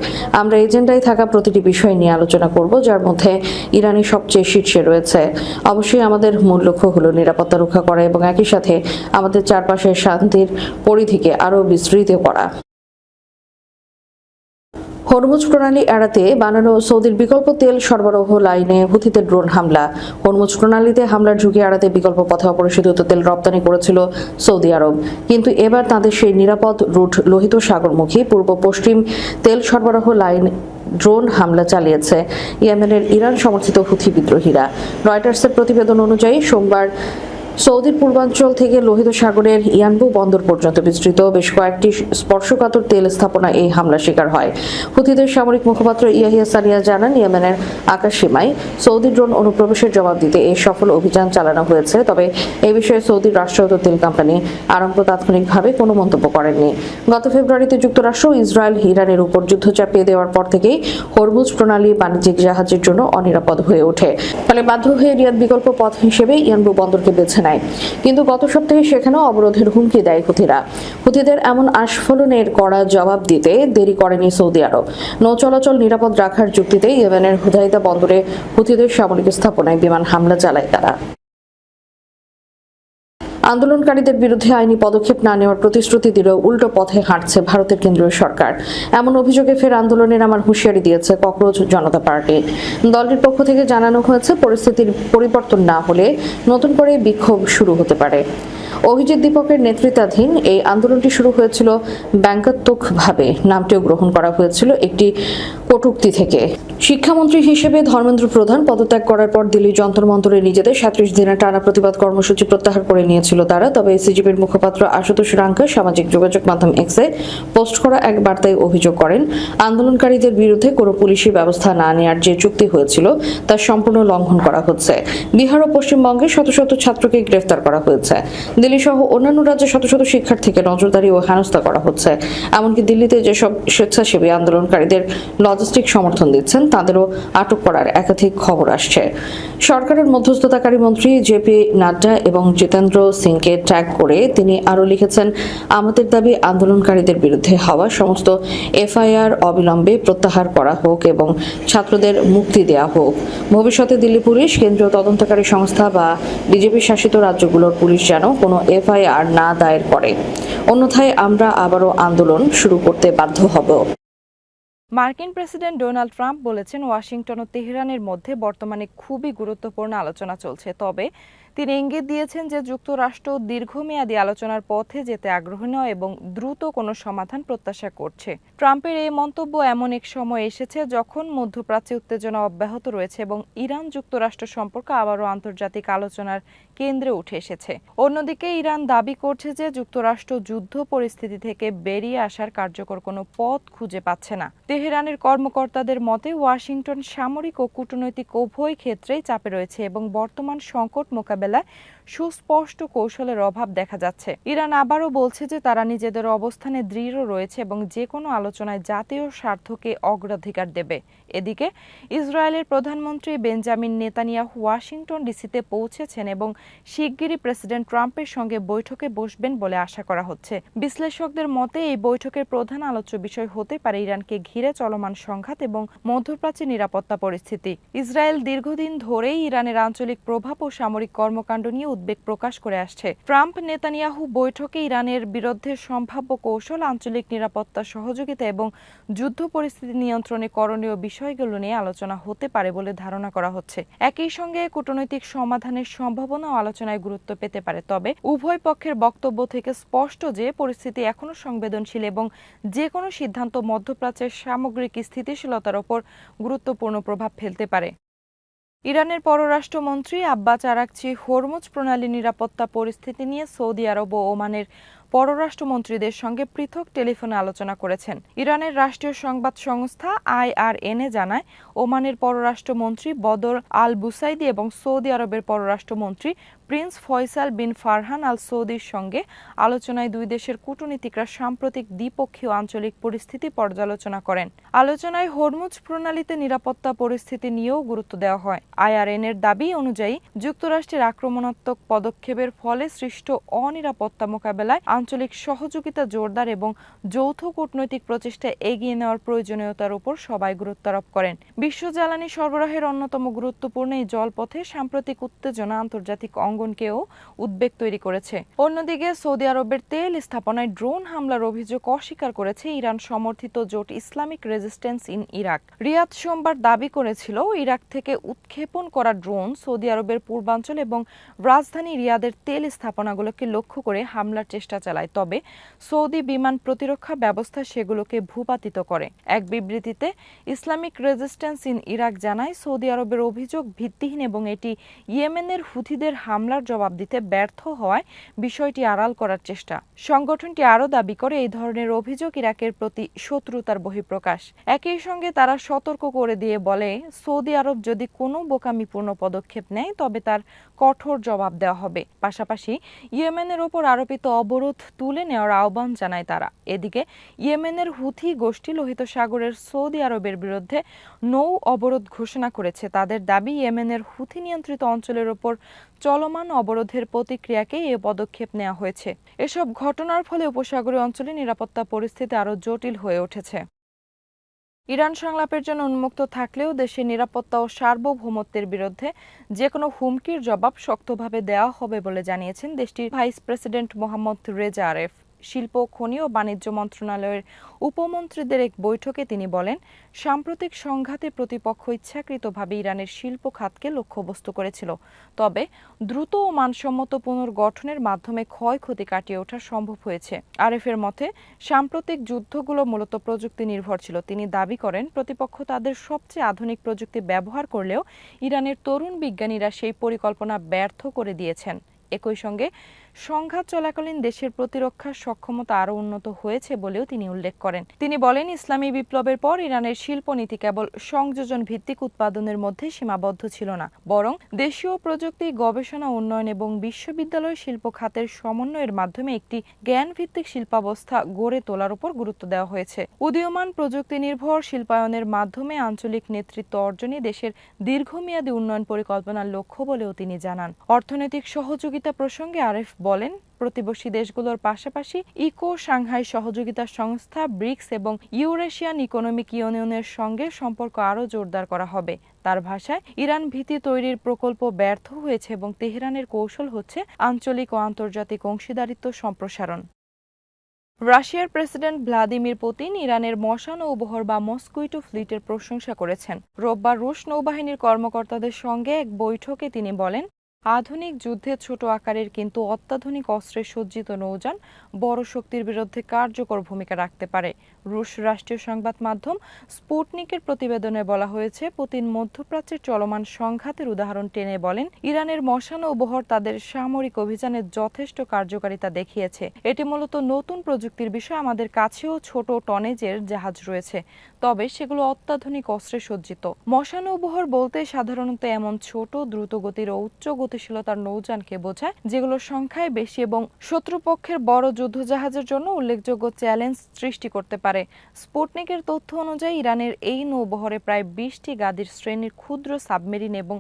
আমরা এজেন্ডায় থাকা প্রতিটি বিষয় নিয়ে আলোচনা করব, যার মধ্যে ইরানই সবচেয়ে শীর্ষে রয়েছে। অবশ্যই আমাদের মূল লক্ষ্য হলো নিরাপত্তা রক্ষা করা এবং একই সাথে আমাদের চারপাশের শান্তির পরিধিকে আরও বিস্তৃত করা। হরমুজ প্রণালী এড়াতে বানানো সৌদির বিকল্প তেল সরবরাহ লাইনে হুথিদের ড্রোন হামলা। হরমুজ প্রণালীতে হামলার ঝুঁকি এড়াতে বিকল্প পথে অপরিশোধিত তেল রপ্তানি করেছিল সৌদি আরব, কিন্তু এবার তাদের সেই নিরাপদ রুট লোহিত সাগরমুখী পূর্ব পশ্চিম তেল সরবরাহ লাইন ড্রোন হামলা চালিয়েছে ইয়েমেনের ইরান সমর্থিত হুথি বিদ্রোহীরা। রয়টার্সের প্রতিবেদন অনুযায়ী সোমবার সৌদির পূর্বাঞ্চল থেকে লোহিত সাগরের ইয়ানবু বন্দর পর্যন্ত বিস্তৃত বেশ কয়েকটি স্পর্শকাতর তেল স্থাপনা এই হামলার শিকার হয়। হুথিদের সামরিক মুখপাত্র ইয়াহিয়া সারিয়া জানান, ইয়েমেনের আকাশসীমায় সৌদি ড্রোন অনুপ্রবেশের জবাব দিতে এই সফল অভিযান চালানো হয়েছে। তবে এই বিষয়ে সৌদির রাষ্ট্রায়ত্ত তেল কোম্পানি আরামকো তাৎক্ষণিকভাবে কোনো মন্তব্য করেননি। গত ফেব্রুয়ারিতে যুক্তরাষ্ট্র ইসরায়েল ইরানের উপর যুদ্ধ চাপিয়ে দেওয়ার পর থেকেই হরমুজ প্রণালী বাণিজ্যিক জাহাজের জন্য অনিরাপদ হয়ে ওঠে। ফলে বাধ্য হয়ে রিয়াদ বিকল্প পথ হিসেবে ইয়ানবু বন্দরকে বেছে নেয়। কিন্তু গত সপ্তাহে সেখানেও অবরোধের হুমকি দেয় হুথিরা। হুথিদের এমন আস্ফালনের কড়া জবাব দিতে দেরি করেনি সৌদি আরব। নৌ চলাচল নিরাপদ রাখার যুক্তিতে ইয়েমেনের হুদাইদা বন্দরে হুথিদের সামরিক স্থাপনায় বিমান হামলা চালায় তারা। আন্দোলনকারীদের বিরুদ্ধে আইনি পদক্ষেপ না নেওয়ার প্রতিশ্রুতি দিলেও উল্টো পথে হাঁটছে ভারতের কেন্দ্রীয় সরকার। এমন অভিযোগে ফের আন্দোলনে নামার হুঁশিয়ারি দিয়েছে ককরোচ জনতা পার্টি। দলটির পক্ষ থেকে জানানো হয়েছে, পরিস্থিতির পরিবর্তন না হলে নতুন করে বিক্ষোভ শুরু হতে পারে। অভিজিৎ দীপকের নেতৃত্বাধীন এই আন্দোলনটি শুরু হয়েছিল ব্যঙ্গাত্মকভাবে। নামটিও গ্রহণ করা হয়েছিল একটি কটূক্তি থেকে। শিক্ষামন্ত্রী হিসেবে ধর্মেন্দ্র প্রধান পদত্যাগ করার পর দিল্লি যন্তর মন্তরে নিজেদের 37 দিনের টানা প্রতিবাদ কর্মসূচি প্রত্যাহার করে নিয়েছিল তারা। তবে সিজিপির মুখপাত্র আশুতোষ রাঙ্কা সামাজিক যোগাযোগ মাধ্যম এক্সে পোস্ট করা এক বার্তায় অভিযোগ করেন, আন্দোলনকারীদের বিরুদ্ধে কোনো পুলিশি ব্যবস্থা না নেওয়ার যে চুক্তি হয়েছিল তার সম্পূর্ণ লঙ্ঘন করা হচ্ছে। বিহার ও পশ্চিমবঙ্গে শত শত ছাত্রকে গ্রেফতার করা হয়েছে। দিল্লি দিল্লি সহ অন্যান্য রাজ্যে শত শত শিক্ষার্থীকে নজরদারি ও হেনস্থা করা হচ্ছে। এমনকি দিল্লিতে যেসব স্বেচ্ছাসেবী আন্দোলনকারীদের লজিস্টিক সমর্থন দিচ্ছেন তাদেরও আটক করার একাধিক খবর আসছে। সরকারের মধ্যস্থতাকারী মন্ত্রী জেপি নাড্ডা এবং জিতেন্দ্র সিংকে ট্যাগ করে তিনি আরও লিখেছেন, আমাদের দাবি আন্দোলনকারীদের বিরুদ্ধে হওয়া সমস্ত এফআইআর অবিলম্বে প্রত্যাহার করা হোক এবং ছাত্রদের মুক্তি দেওয়া হোক। ভবিষ্যতে দিল্লি পুলিশ, কেন্দ্রীয় তদন্তকারী সংস্থা বা বিজেপি শাসিত রাজ্যগুলোর পুলিশ যেন কোনো এফআইআর না দায়ের করে, অন্যথায় আমরা আবারও আন্দোলন শুরু করতে বাধ্য হব। মার্কিন প্রেসিডেন্ট ডোনাল্ড ট্রাম্প বলেছেন, ওয়াশিংটন ও তেহরানের মধ্যে বর্তমানে খুবই গুরুত্বপূর্ণ আলোচনা চলছে। তবে তিনি ইঙ্গিত দিয়েছেন যে যুক্তরাষ্ট্র দীর্ঘমেয়াদী আলোচনার পথে যেতে আগ্রহী নয় এবং দ্রুত কোনো সমাধান প্রত্যাশা করছে। ট্রাম্পের এই মন্তব্য এমন এক সময় এসেছে যখন মধ্যপ্রাচ্যে উত্তেজনা অব্যাহত রয়েছে এবং ইরান যুক্তরাষ্ট্র সম্পর্ক আবারও আন্তর্জাতিক আলোচনার কেন্দ্রে উঠে এসেছে। অন্যদিকে ইরান দাবি করছে যে যুক্তরাষ্ট্র যুদ্ধ পরিস্থিতি থেকে বেরিয়ে আসার কার্যকর কোনো পথ খুঁজে পাচ্ছে না। তেহরানের কর্মকর্তাদের মতে ওয়াশিংটন সামরিক ও কূটনৈতিক উভয় ক্ষেত্রেই চাপে রয়েছে এবং বর্তমান সংকট মোকাবেলায় সুস্পষ্ট কৌশলের অভাব দেখা যাচ্ছে। ইরান আবারও বলছে যে তারা নিজেদের অবস্থানে দৃঢ় রয়েছে এবং যে কোনো আলোচনায় জাতীয় স্বার্থকে অগ্রাধিকার দেবে। এদিকে ইসরায়েলের প্রধানমন্ত্রী বেঞ্জামিন নেতানিয়াহু ওয়াশিংটন ডিসিতে পৌঁছেছেন এবং শিগগিরই প্রেসিডেন্ট ট্রাম্পের সঙ্গে বৈঠকে বসবেন বলে আশা করা হচ্ছে। বিশ্লেষকদের মতে এই বৈঠকের প্রধান আলোচ্য বিষয় হতে পারে ইরানকে ঘিরে চলমান সংঘাত এবং মধ্যপ্রাচ্যের নিরাপত্তা পরিস্থিতি। ইসরায়েল দীর্ঘদিন ধরেই ইরানের আঞ্চলিক প্রভাব ও সামরিক কর্মকাণ্ড নিয়ে উদ্বেগ প্রকাশ করে আসছে। ট্রাম্প নেতানিয়াহু বৈঠকে ইরানের বিরুদ্ধে সম্ভাব্য কৌশল, আঞ্চলিক নিরাপত্তা সহযোগিতা এবং যুদ্ধ পরিস্থিতি নিয়ন্ত্রণে করণীয় বিষয়গুলো নিয়ে আলোচনা হতে পারে বলে ধারণা করা হচ্ছে। একই সঙ্গে কূটনৈতিক সমাধানের সম্ভাবনাও আলোচনায় গুরুত্ব পেতে পারে। তবে উভয় পক্ষের বক্তব্য থেকে স্পষ্ট যে পরিস্থিতি এখনো সংবেদনশীল এবং যে কোনো সিদ্ধান্ত মধ্যপ্রাচ্যের সামগ্রিক স্থিতিশীলতার ওপর গুরুত্বপূর্ণ প্রভাব ফেলতে পারে। ইরানের পররাষ্ট্রমন্ত্রী আব্বাস আরাগচি হরমুজ প্রণালী নিরাপত্তা পরিস্থিতি নিয়ে সৌদি আরব ও ওমানের পররাষ্ট্রমন্ত্রীদের সঙ্গে পৃথক টেলিফোনে আলোচনা করেছেন। ইরানের রাষ্ট্রীয় সংবাদ সংস্থা IRNA জানায়, ওমানের পররাষ্ট্রমন্ত্রী বদর আল বুসাইদি এবং সৌদি আরবের পররাষ্ট্রমন্ত্রী প্রিন্স ফয়সাল বিন ফারহান আল সৌদির সঙ্গে আলোচনায় দুই দেশের কূটনীতিকরা সাম্প্রতিক দ্বিপক্ষীয় আঞ্চলিক পরিস্থিতি পর্যালোচনা করেন। আলোচনায় হরমুজ প্রণালীতে নিরাপত্তা পরিস্থিতি নিয়েও গুরুত্ব দেওয়া হয়। IRNAর দাবি অনুযায়ী যুক্তরাষ্ট্রের আক্রমণাত্মক পদক্ষেপের ফলে সৃষ্ট অনিরাপত্তা মোকাবেলায় আঞ্চলিক সহযোগিতা জোরদার এবং যৌথ কূটনৈতিক প্রচেষ্টা এগিয়ে নেওয়ার প্রয়োজনীয়তার উপর সবাই গুরুত্ব আরোপ করেন। বিশ্ব জ্বালানি সরবরাহের অন্যতম গুরুত্বপূর্ণ এই জলপথে সাম্প্রতিক উত্তেজনা আন্তর্জাতিক অঙ্গনকেও উদ্বেগ তৈরি করেছে। অন্যদিকে সৌদি আরবের তেল স্থাপনায় ড্রোন হামলার অভিযোগ অস্বীকার করেছে ইরান সমর্থিত জোট Islamic Resistance in Iraq. Riyadh সোমবার দাবি করেছিল, ইরাক থেকে উৎক্ষেপণ করা ড্রোন সৌদি আরবের পূর্বাঞ্চল এবং রাজধানী রিয়াদের তেল স্থাপনাগুলোকে লক্ষ্য করে হামলার চেষ্টা চালায়। তবে সৌদি বিমান প্রতিরক্ষা ব্যবস্থা সেগুলোকে ভূপাতিত করে। এক বিবৃতিতে ইসলামিক রেজিস্ট্যান্স ইন ইরাক জানায়, সৌদি আরবের অভিযোগ ভিত্তিহীন এবং এটি ইয়েমেনের হুথিদের হামলার জবাব দিতে ব্যর্থ হওয়ায় বিষয়টি আড়াল করার চেষ্টা। সংগঠনটি আরও দাবি করে, এই ধরনের অভিযোগ ইরাকের প্রতি শত্রুতার বহিঃপ্রকাশ। একই সঙ্গে তারা সতর্ক করে দিয়ে বলে, সৌদি আরব যদি কোনো বোকামিপূর্ণ পদক্ষেপ নেয় তবে তার কঠোর জবাব দেওয়া হবে। পাশাপাশি ইয়েমেনের ওপর আরোপিত অবরোধ তুলে নেওয়ার আহ্বান জানায় তারা। এদিকে ইয়েমেনের হুথি গোষ্ঠী লোহিত সাগরের সৌদি আরবের বিরুদ্ধে নৌ অবরোধ ঘোষণা করেছে। তাদের দাবি, ইয়েমেনের হুথি নিয়ন্ত্রিত অঞ্চলের ওপর চলমান অবরোধের প্রতিক্রিয়াকে এ পদক্ষেপ নেওয়া হয়েছে। এসব ঘটনার ফলে উপসাগরীয় অঞ্চলে নিরাপত্তা পরিস্থিতি আরও জটিল হয়ে উঠেছে। ইরান সংলাপের জন্য উন্মুক্ত থাকলেও দেশের নিরাপত্তা ও সার্বভৌমত্বের বিরুদ্ধে যে কোনো হুমকির জবাব শক্তভাবে দেওয়া হবে বলে জানিয়েছেন দেশটির ভাইস প্রেসিডেন্ট মোহাম্মদ রেজা আরেফ। শিল্প, খনি ও বাণিজ্য মন্ত্রণালয়ের উপমন্ত্রীদের এক বৈঠকে তিনি বলেন, সাম্প্রতিক সংঘাতে প্রতিপক্ষ ইচ্ছাকৃতভাবে ইরানের শিল্প খাতকে লক্ষ্যবস্তু করেছিল। তবে দ্রুত ও মানসম্মত পুনর্গঠনের মাধ্যমে ক্ষয়ক্ষতি কাটিয়ে ওঠা সম্ভব হয়েছে। আরেফের মতে, সাম্প্রতিক যুদ্ধগুলো মূলত প্রযুক্তি নির্ভর ছিল। তিনি দাবি করেন, প্রতিপক্ষ তাদের সবচেয়ে আধুনিক প্রযুক্তি ব্যবহার করলেও ইরানের তরুণ বিজ্ঞানীরা সেই পরিকল্পনা ব্যর্থ করে দিয়েছেন। একই সঙ্গে সংঘাত চলাকালীন দেশের প্রতিরক্ষা সক্ষমতা আরও উন্নত হয়েছে বলেও তিনি উল্লেখ করেন। তিনি বলেন, ইসলামী বিপ্লবের পর ইরানের শিল্পনীতি কেবল সংযোজন ভিত্তিক উৎপাদনের মধ্যে সীমাবদ্ধ ছিল না, বরং দেশীয় প্রযুক্তি, গবেষণা, উন্নয়ন এবং বিশ্ববিদ্যালয় শিল্প খাতের সমন্বয়ের মাধ্যমে একটি জ্ঞানভিত্তিক শিল্পাবস্থা গড়ে তোলার উপর গুরুত্ব দেওয়া হয়েছে। উদীয়মান প্রযুক্তি নির্ভর শিল্পায়নের মাধ্যমে আঞ্চলিক নেতৃত্ব অর্জনই দেশের দীর্ঘমেয়াদী উন্নয়ন পরিকল্পনার লক্ষ্য বলেও তিনি জানান। অর্থনৈতিক সহযোগিতা প্রসঙ্গে আরেফ বলেন, প্রতিবেশী দেশগুলোর পাশাপাশি সাংহাই সহযোগিতা সংস্থা, ব্রিক্স এবং ইউরেশিয়ান ইকোনমিক ইউনিয়নের সঙ্গে সম্পর্ক আরও জোরদার করা হবে। তার ভাষায়, ইরান ভীতি তৈরির প্রকল্প ব্যর্থ হয়েছে এবং তেহরানের কৌশল হচ্ছে আঞ্চলিক ও আন্তর্জাতিক অংশীদারিত্ব সম্প্রসারণ। রাশিয়ার প্রেসিডেন্ট ভ্লাদিমির পুতিন ইরানের মশা নৌবহর বা মস্কুইটো ফ্লিটের প্রশংসা করেছেন। রোববার রুশ নৌবাহিনীর কর্মকর্তাদের সঙ্গে এক বৈঠকে তিনি বলেন, আধুনিক যুদ্ধে ছোট আকারের কিন্তু অত্যাধুনিক অস্ত্রে সজ্জিত নৌযান বড় শক্তির বিরুদ্ধে কার্যকর ভূমিকা রাখতে পারে। রুশ রাষ্ট্রীয় সংবাদ মাধ্যম স্পুটনিকের প্রতিবেদনে বলা হয়েছে, পুতিন মধ্যপ্রাচ্যের চলমান সংঘাতের উদাহরণ টেনে বলেন, ইরানের মশা নৌবহর তাদের সামরিক অভিযানে যথেষ্ট কার্যকারিতা দেখিয়েছে। এটি মূলত নতুন প্রযুক্তির বিষয়। আমাদের কাছেও ছোট টনেজের জাহাজ রয়েছে, তবে সেগুলো অত্যাধুনিক অস্ত্রে সজ্জিত। মশা নৌবহর বলতে সাধারণত এমন ছোট, দ্রুতগতির ও উচ্চ গতিশীলতার নৌযানকে বোঝায় যেগুলো সংখ্যায় বেশি এবং শত্রুপক্ষের বড় যুদ্ধজাহাজের জন্য উল্লেখযোগ্য চ্যালেঞ্জ সৃষ্টি করতে পারে। স্পুটনিকের তথ্য অনুযায়ী ইরানের এই নৌবহরে প্রায় 20টি গাদির শ্রেণীর ক্ষুদ্র সাবমেরিন এবং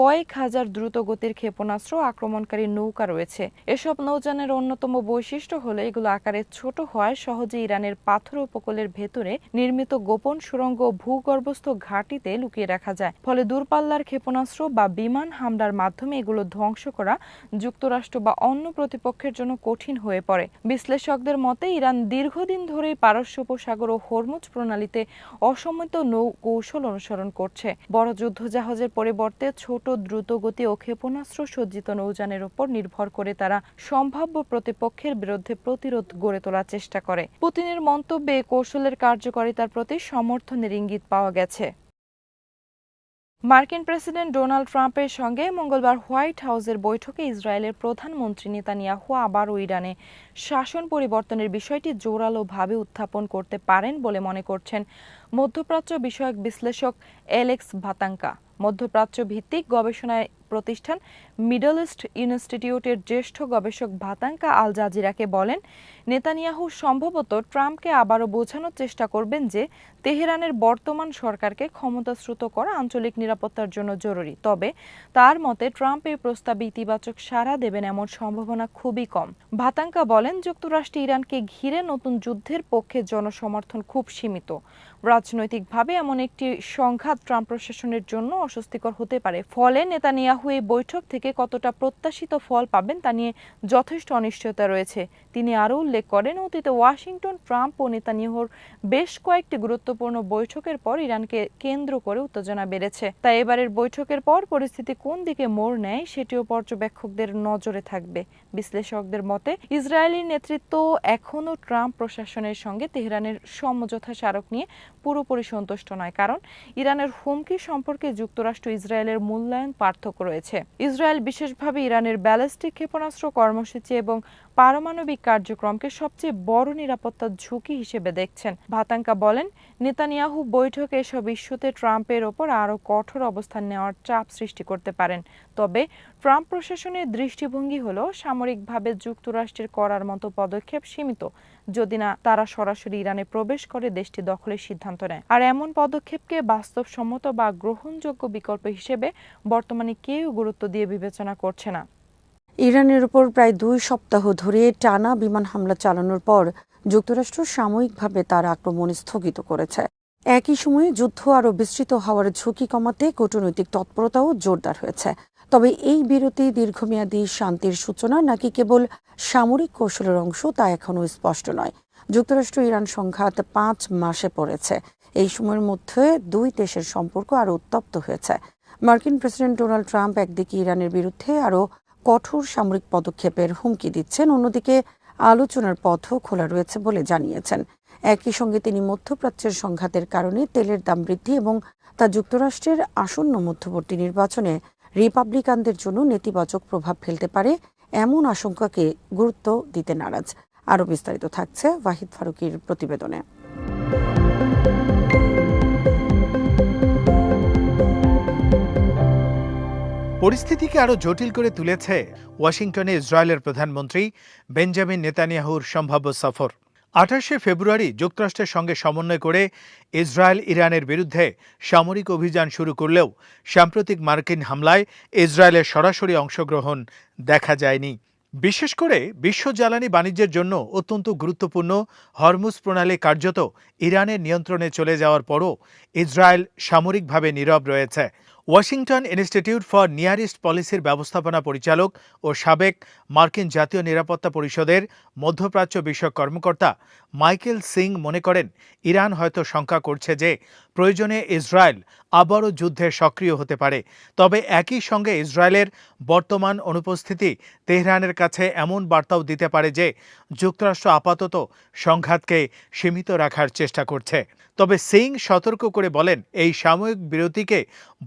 কয়েক হাজার দ্রুতগতির ক্ষেপণাস্ত্র আক্রমণকারী নৌকা রয়েছে। এসব নৌযানের অন্যতম বৈশিষ্ট্য হলো এগুলো আকারে ছোট হওয়ায় সহজে ইরানের পাথর উপকূলের ভেতরে নির্মিত গোপন সুড়ঙ্গ ও ভূগর্ভস্থ ঘাঁটিতে লুকিয়ে রাখা যায়। ফলে দূরপাল্লার ক্ষেপণাস্ত্র বা বিমান হামলার মাধ্যমে এগুলো ধ্বংস করা যুক্তরাষ্ট্র বা অন্য প্রতিপক্ষের জন্য কঠিন হয়ে পড়ে। বিশ্লেষকদের মতে, ইরান দীর্ঘদিন ধরেই পারস্য উপসাগর ও হরমুজ প্রণালীতে অসমমিত নৌ কৌশল অনুসরণ করছে। বড় যুদ্ধজাহাজের পরিবর্তে ছোট, দ্রুতগতি ও ক্ষেপণাস্ত্র সজ্জিত নৌযানের উপর নির্ভর করে তারা সম্ভাব্য প্রতিপক্ষের বিরুদ্ধে প্রতিরোধ গড়ে তোলার চেষ্টা করে। পুতিনের মন্তব্যে কৌশলের কার্যকারিতার প্রতি সমর্থনের ইঙ্গিত পাওয়া গেছে। মার্কিন প্রেসিডেন্ট ডোনাল্ড ট্রাম্পের সঙ্গে মঙ্গলবার হোয়াইট হাউসের বৈঠকে ইসরায়েলের প্রধানমন্ত্রী নেতানিয়াহু আবারও ইরানে শাসন পরিবর্তনের বিষয়টি জোরালোভাবে উত্থাপন করতে পারেন বলে মনে করছেন মধ্যপ্রাচ্য বিষয়ক বিশ্লেষক অ্যালেক্স ভাতাঙ্কা। মধ্যপ্রাচ্য ভিত্তিক গবেষণা প্রতিষ্ঠান মিডল ইস্ট ইনস্টিটিউটের জ্যেষ্ঠ গবেষক ভাতাঙ্কা আল জাজিরাকে বলেন, নেতানিয়াহু সম্ভবত ট্রাম্পকে আবারও বোঝানোর চেষ্টা করবেন যে তেহরানের বর্তমান সরকারকে ক্ষমতাচ্যুত করা আঞ্চলিক নিরাপত্তার জন্য জরুরি। তবে তার মতে ট্রাম্প এই প্রস্তাবে ইতিবাচক সাড়া দেবেন এমন সম্ভাবনা খুবই কম। ভাতাঙ্কা বলেন, যুক্তরাষ্ট্র ইরানকে ঘিরে নতুন যুদ্ধের পক্ষে জনসমর্থন খুব সীমিত। রাজনৈতিকভাবে এমন একটি সংঘাত ট্রাম্প প্রশাসনের জন্য অস্বস্তিকর হতে পারে। ফলে নেতানিয়াহু এই বৈঠক থেকে কতটা প্রত্যাশিত ফল পাবেন তা নিয়ে যথেষ্ট অনিশ্চয়তা রয়েছে। তিনি আরও উল্লেখ করেন, অতীতে ওয়াশিংটন, ট্রাম্প ও নেতানিয়াহুর বেশ কয়েকটি গুরুত্বপূর্ণ বৈঠকের পর ইরানকে কেন্দ্র করে উত্তেজনা বেড়েছে। তাই এবারের বৈঠকের পর পরিস্থিতি কোন দিকে মোড় নেয় সেটিও পর্যবেক্ষকদের নজরে থাকবে। বিশ্লেষকদের মতে, ইসরায়েলি নেতৃত্ব এখনও ট্রাম্প প্রশাসনের সঙ্গে তেহরানের সমঝোতা স্মারক নিয়ে পুরোপুরি সন্তুষ্ট নয়, কারণ ইরানের হুমকি সম্পর্কে যুক্তরাষ্ট্র ইসরায়েলের মূল্যায়ন পার্থক্য রয়েছে। ইসরায়েল বিশেষভাবে ইরানের ব্যালিস্টিক ক্ষেপণাস্ত্র কর্মসূচি এবং পারমাণবিক কার্যক্রমকে সবচেয়ে বড় নিরাপত্তার ঝুঁকি হিসেবে দেখছেন। ভাতাঙ্কা বলেন, নেতানিয়াহু বৈঠকে এসব ইস্যুতে ট্রাম্পের ওপর আরও কঠোর অবস্থান নেওয়ার চাপ সৃষ্টি করতে পারেন। তবে ট্রাম্প প্রশাসনের দৃষ্টিভঙ্গি হল সামরিকভাবে যুক্তরাষ্ট্রের করার মতো পদক্ষেপ সীমিত, যদি না তারা সরাসরি ইরানে প্রবেশ করে দেশটি দখলের সিদ্ধান্ত নেয়। আর এমন পদক্ষেপকে বাস্তবসম্মত বা গ্রহণযোগ্য বিকল্প হিসেবে বর্তমানে কেউ গুরুত্ব দিয়ে বিবেচনা করছে না। ইরানের উপর প্রায় 2 সপ্তাহ ধরে টানা বিমান হামলা চালানোর পর যুক্তরাষ্ট্র সাময়িকভাবে তার আক্রমণ স্থগিত করেছে। একই সময়ে যুদ্ধ আরও বিস্তৃত হওয়ার ঝুঁকি কমাতে কূটনৈতিক তৎপরতাও জোরদার হয়েছে। তবে এই বিরতি দীর্ঘমেয়াদী শান্তির সূচনা নাকি কেবল সামরিক কৌশলের অংশ তা এখনও স্পষ্ট নয়। যুক্তরাষ্ট্র ইরান সংঘাত 5 মাসে পড়েছে। এই সময়ের মধ্যে দুই দেশের সম্পর্ক আরও উত্তপ্ত হয়েছে। মার্কিন প্রেসিডেন্ট ডোনাল্ড ট্রাম্প একদিকে ইরানের বিরুদ্ধে আরও কঠোর সামরিক পদক্ষেপের হুমকি দিচ্ছেন, অন্যদিকে আলোচনার পথও খোলা রয়েছে বলে জানিয়েছেন। একই সঙ্গে তিনি মধ্যপ্রাচ্যের সংঘাতের কারণে তেলের দাম বৃদ্ধি এবং তা যুক্তরাষ্ট্রের আসন্ন মধ্যবর্তী নির্বাচনে রিপাবলিকানদের জন্য নেতিবাচক প্রভাব ফেলতে পারে এমন আশঙ্কাকে গুরুত্ব দিতে নারাজ। আরও বিস্তারিত থাকছে ওয়াহিদ ফারুকীর প্রতিবেদনে। পরিস্থিতিকে আরও জটিল করে তুলেছে ওয়াশিংটনে ইসরায়েলের প্রধানমন্ত্রী বেঞ্জামিন নেতানিয়াহুর সম্ভাব্য সফর। 28শে ফেব্রুয়ারি যুক্তরাষ্ট্রের সঙ্গে সমন্বয় করে ইসরায়েল ইরানের বিরুদ্ধে সামরিক অভিযান শুরু করলেও সাম্প্রতিক মার্কিন হামলায় ইসরায়েলের সরাসরি অংশগ্রহণ দেখা যায়নি। বিশেষ করে বিশ্ব জ্বালানি বাণিজ্যের জন্য অত্যন্ত গুরুত্বপূর্ণ হরমুজ প্রণালী কার্যত ইরানের নিয়ন্ত্রণে চলে যাওয়ার পরও ইসরায়েল সামরিকভাবে নীরব রয়েছে। Washington institute for near east পলিসির ব্যবস্থাপনা পরিচালক ও সাবেক মার্কিন জাতীয় নিরাপত্তা পরিষদের মধ্যপ্রাচ্য বিষয়ক কর্মকর্তা মাইকেল সিং মনে করেন, ইরান হয়তো শঙ্কা করছে যে প্রয়োজনে ইসরায়েল আবারও যুদ্ধে সক্রিয় হতে পারে। তবে একই সঙ্গে ইসরায়েলের বর্তমান অনুপস্থিতি তেহরানের কাছে এমন বার্তাও দিতে পারে যে যুক্তরাষ্ট্র আপাতত সংঘাতকে সীমিত রাখার চেষ্টা করছে। তবে সিং সতর্ক করে বলেন, এই সাময়িক বিরতিকে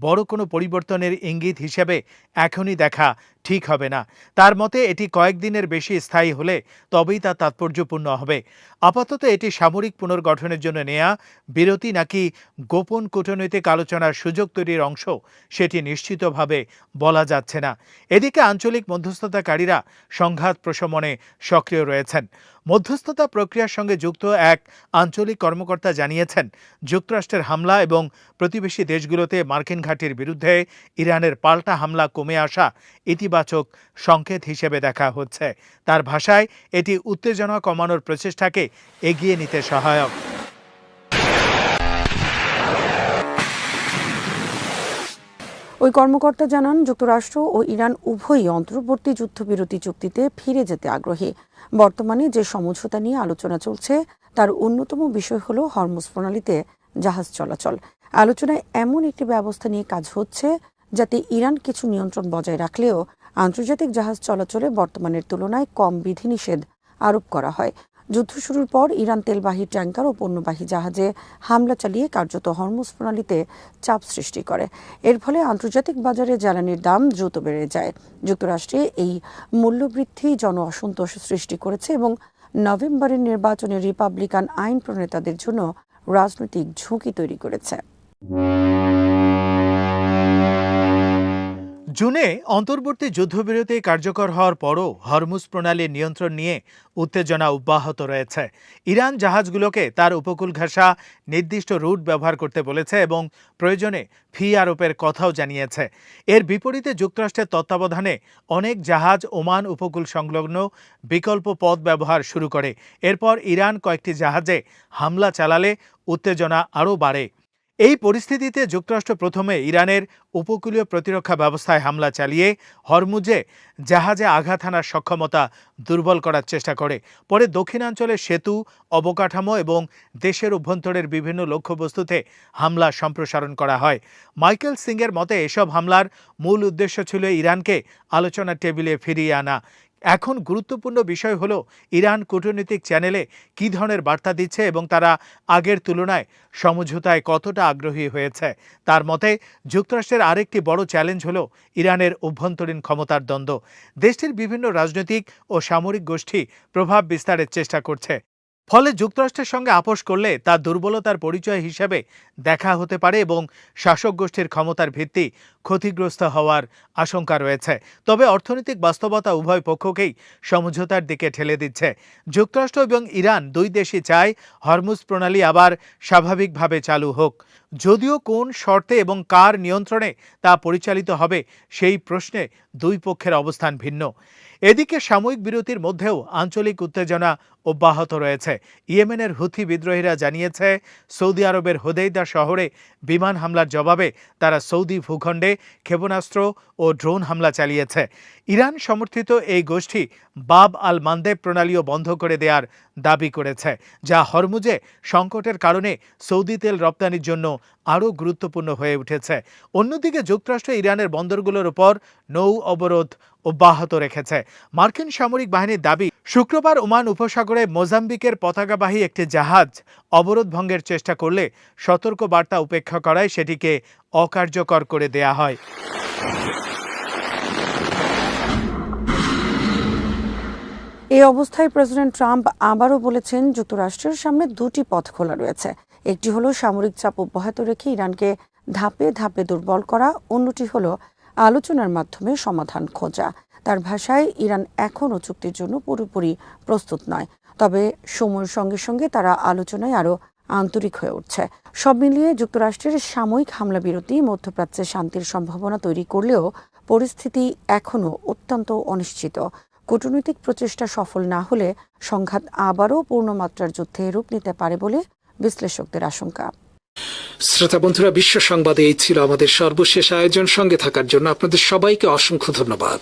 বড় কোনো পরিবর্তনের ইঙ্গিত হিসেবে এখনই দেখা ঠিক হবে না। তার মতে এটি কয়েকদিনের বেশি স্থায়ী হলে তবেই তা তাৎপর্যপূর্ণ হবে। আপাতত এটি সামরিক পুনর্গঠনের জন্য নেয়া বিরতি নাকি গোপন কূটনৈতিক আলোচনার সুযোগ তৈরির অংশ সেটি নিশ্চিতভাবে বলা যাচ্ছে না। এদিকে আঞ্চলিক মধ্যস্থতাকারীরা সংঘাত প্রশমনে সক্রিয় রয়েছেন। মধ্যস্থতা প্রক্রিয়ার সঙ্গে যুক্ত এক আঞ্চলিক কর্মকর্তা জানিয়েছেন, যুক্তরাষ্ট্রের হামলা এবং প্রতিবেশী দেশগুলোতে মার্কিন ঘাঁটির বিরুদ্ধে ইরানের পাল্টা হামলা কমে আসা ইতিবাচক সংকেত হিসেবে দেখা হচ্ছে। তার ভাষায় এটি উত্তেজনা কমানোর প্রচেষ্টাকে এগিয়ে নিতে সহায়ক। ওই কর্মকর্তা জানান, যুক্তরাষ্ট্র ও ইরান উভয়ই অন্তর্বর্তী যুদ্ধবিরতি চুক্তিতে ফিরে যেতে আগ্রহী। বর্তমানে যে সমঝোতা নিয়ে আলোচনা চলছে তার অন্যতম বিষয় হল হরমুজ প্রণালীতে জাহাজ চলাচল। আলোচনায় এমন একটি ব্যবস্থা নিয়ে কাজ হচ্ছে যাতে ইরান কিছু নিয়ন্ত্রণ বজায় রাখলেও আন্তর্জাতিক জাহাজ চলাচলে বর্তমানের তুলনায় কম বিধিনিষেধ আরোপ করা হয়। যুদ্ধ শুরুর পর ইরান তেলবাহী ট্যাঙ্কার ও পণ্যবাহী জাহাজে হামলা চালিয়ে কার্যত হরমুজ প্রণালীতে চাপ সৃষ্টি করে। এর ফলে আন্তর্জাতিক বাজারে জ্বালানির দাম দ্রুত বেড়ে যায়। যুক্তরাষ্ট্রে এই মূল্যবৃদ্ধি জন অসন্তোষ সৃষ্টি করেছে এবং নভেম্বরের নির্বাচনে রিপাবলিকান আইন প্রণেতাদের জন্য রাজনৈতিক ঝুঁকি তৈরি করেছে। জুনে অন্তর্বর্তী যুদ্ধবিরতি কার্যকর হওয়ার পরও হরমুজ প্রণালীর নিয়ন্ত্রণ নিয়ে উত্তেজনা অব্যাহত রয়েছে। ইরান জাহাজগুলোকে তার উপকূল ঘেঁষা নির্দিষ্ট রুট ব্যবহার করতে বলেছে এবং প্রয়োজনে ফি আরোপের কথাও জানিয়েছে। এর বিপরীতে যুক্তরাষ্ট্রের তত্ত্বাবধানে অনেক জাহাজ ওমান উপকূল সংলগ্ন বিকল্প পথ ব্যবহার শুরু করে। এরপর ইরান কয়েকটি জাহাজে হামলা চালালে উত্তেজনা আরও বাড়ে। এই পরিস্থিতিতে যুক্তরাষ্ট্র প্রথমে ইরানের উপকূলীয় প্রতিরক্ষা ব্যবস্থায় হামলা চালিয়ে হরমুজে জাহাজে আঘাত হানার সক্ষমতা দুর্বল করার চেষ্টা করে। পরে দক্ষিণাঞ্চলের সেতু, অবকাঠামো এবং দেশের অভ্যন্তরের বিভিন্ন লক্ষ্যবস্তুতে হামলা সম্প্রসারণ করা হয়। মাইকেল সিংয়ের মতে এসব হামলার মূল উদ্দেশ্য ছিল ইরানকে আলোচনার টেবিলে ফিরিয়ে আনা। এখন গুরুত্বপূর্ণ বিষয় হল ইরান কূটনৈতিক চ্যানেলে কী ধরনের বার্তা দিচ্ছে এবং তারা আগের তুলনায় সমঝোতায় কতটা আগ্রহী হয়েছে। তার মতে যুক্তরাষ্ট্রের আরেকটি বড় চ্যালেঞ্জ হল ইরানের অভ্যন্তরীণ ক্ষমতার দ্বন্দ্ব। দেশটির বিভিন্ন রাজনৈতিক ও সামরিক গোষ্ঠী প্রভাব বিস্তারের চেষ্টা করছে। ফলে যুক্তরাষ্ট্রের সঙ্গে আপোষ করলে তা দুর্বলতার পরিচয় হিসেবে দেখা হতে পারে এবং শাসক গোষ্ঠীর ক্ষমতার ভিত্তি ক্ষতিগ্রস্ত হওয়ার আশঙ্কা রয়েছে। তবে অর্থনৈতিক বাস্তবতা উভয় পক্ষকেই সমঝোতার দিকে ঠেলে দিচ্ছে। যুক্তরাষ্ট্র এবং ইরান দুই দেশই চায় হরমুজ প্রণালী আবার স্বাভাবিকভাবে চালু হোক। যদিও কোন শর্তে এবং কার নিয়ন্ত্রণে তা পরিচালিত হবে সেই প্রশ্নে দুই পক্ষের অবস্থান ভিন্ন। এদিকে সাময়িক বিরতির মধ্যেও আঞ্চলিক উত্তেজনা অব্যাহত রয়েছে। ইয়েমেনের হুথি বিদ্রোহীরা জানিয়েছে, সৌদি আরবের হোদেইদা শহরে বিমান হামলার জবাবে তারা সৌদি ভূখণ্ডে ক্ষেপণাস্ত্র ও ড্রোন হামলা চালিয়েছে। ইরান সমর্থিত এই গোষ্ঠী বাব আল মান্দেব প্রণালীও বন্ধ করে দেওয়ার দাবি করেছে, যা হরমুজে সংকটের কারণে সৌদি তেল রপ্তানির জন্য আরও গুরুত্বপূর্ণ হয়ে উঠেছে। অন্যদিকে যুক্তরাষ্ট্র ইরানের বন্দরগুলোর উপর নৌ অবরোধ অব্যাহত রেখেছে। মার্কিন সামরিক বাহিনীর দাবি, শুক্রবার ওমান উপসাগরে মোজাম্বিকের পতাকাবাহী একটি জাহাজ অবরোধ ভঙ্গের চেষ্টা করলে সতর্ক বার্তা উপেক্ষা করায় সেটিকে অকার্যকর করে দেয়া হয়। এই অবস্থায় প্রেসিডেন্ট ট্রাম্প আবারও বলেছেন যুক্তরাষ্ট্রের সামনে দুটি পথ খোলা রয়েছে। একটি হলো সামরিক চাপ অব্যাহত রেখে ইরানকে ধাপে ধাপে দুর্বল করা, অন্যটি হলো আলোচনার মাধ্যমে সমাধান খোঁজা। তার ভাষায়, ইরান এখনও চুক্তির জন্য পুরোপুরি প্রস্তুত নয়, তবে সময়ের সঙ্গে সঙ্গে তারা আলোচনায় আরও আন্তরিক হয়ে উঠছে। সব মিলিয়ে যুক্তরাষ্ট্রের সাময়িক হামলা বিরতি মধ্যপ্রাচ্যে শান্তির সম্ভাবনা তৈরি করলেও পরিস্থিতি এখনও অত্যন্ত অনিশ্চিত। কূটনৈতিক প্রচেষ্টা সফল না হলে সংঘাত আবারও পূর্ণমাত্রার যুদ্ধে রূপ নিতে পারে বলে বিশ্লেষকদের আশঙ্কা। শ্রোতা বন্ধুরা, বিশ্ব সংবাদে এই ছিল আমাদের সর্বশেষ আয়োজন। সঙ্গে থাকার জন্য আপনাদের সবাইকে অসংখ্য ধন্যবাদ।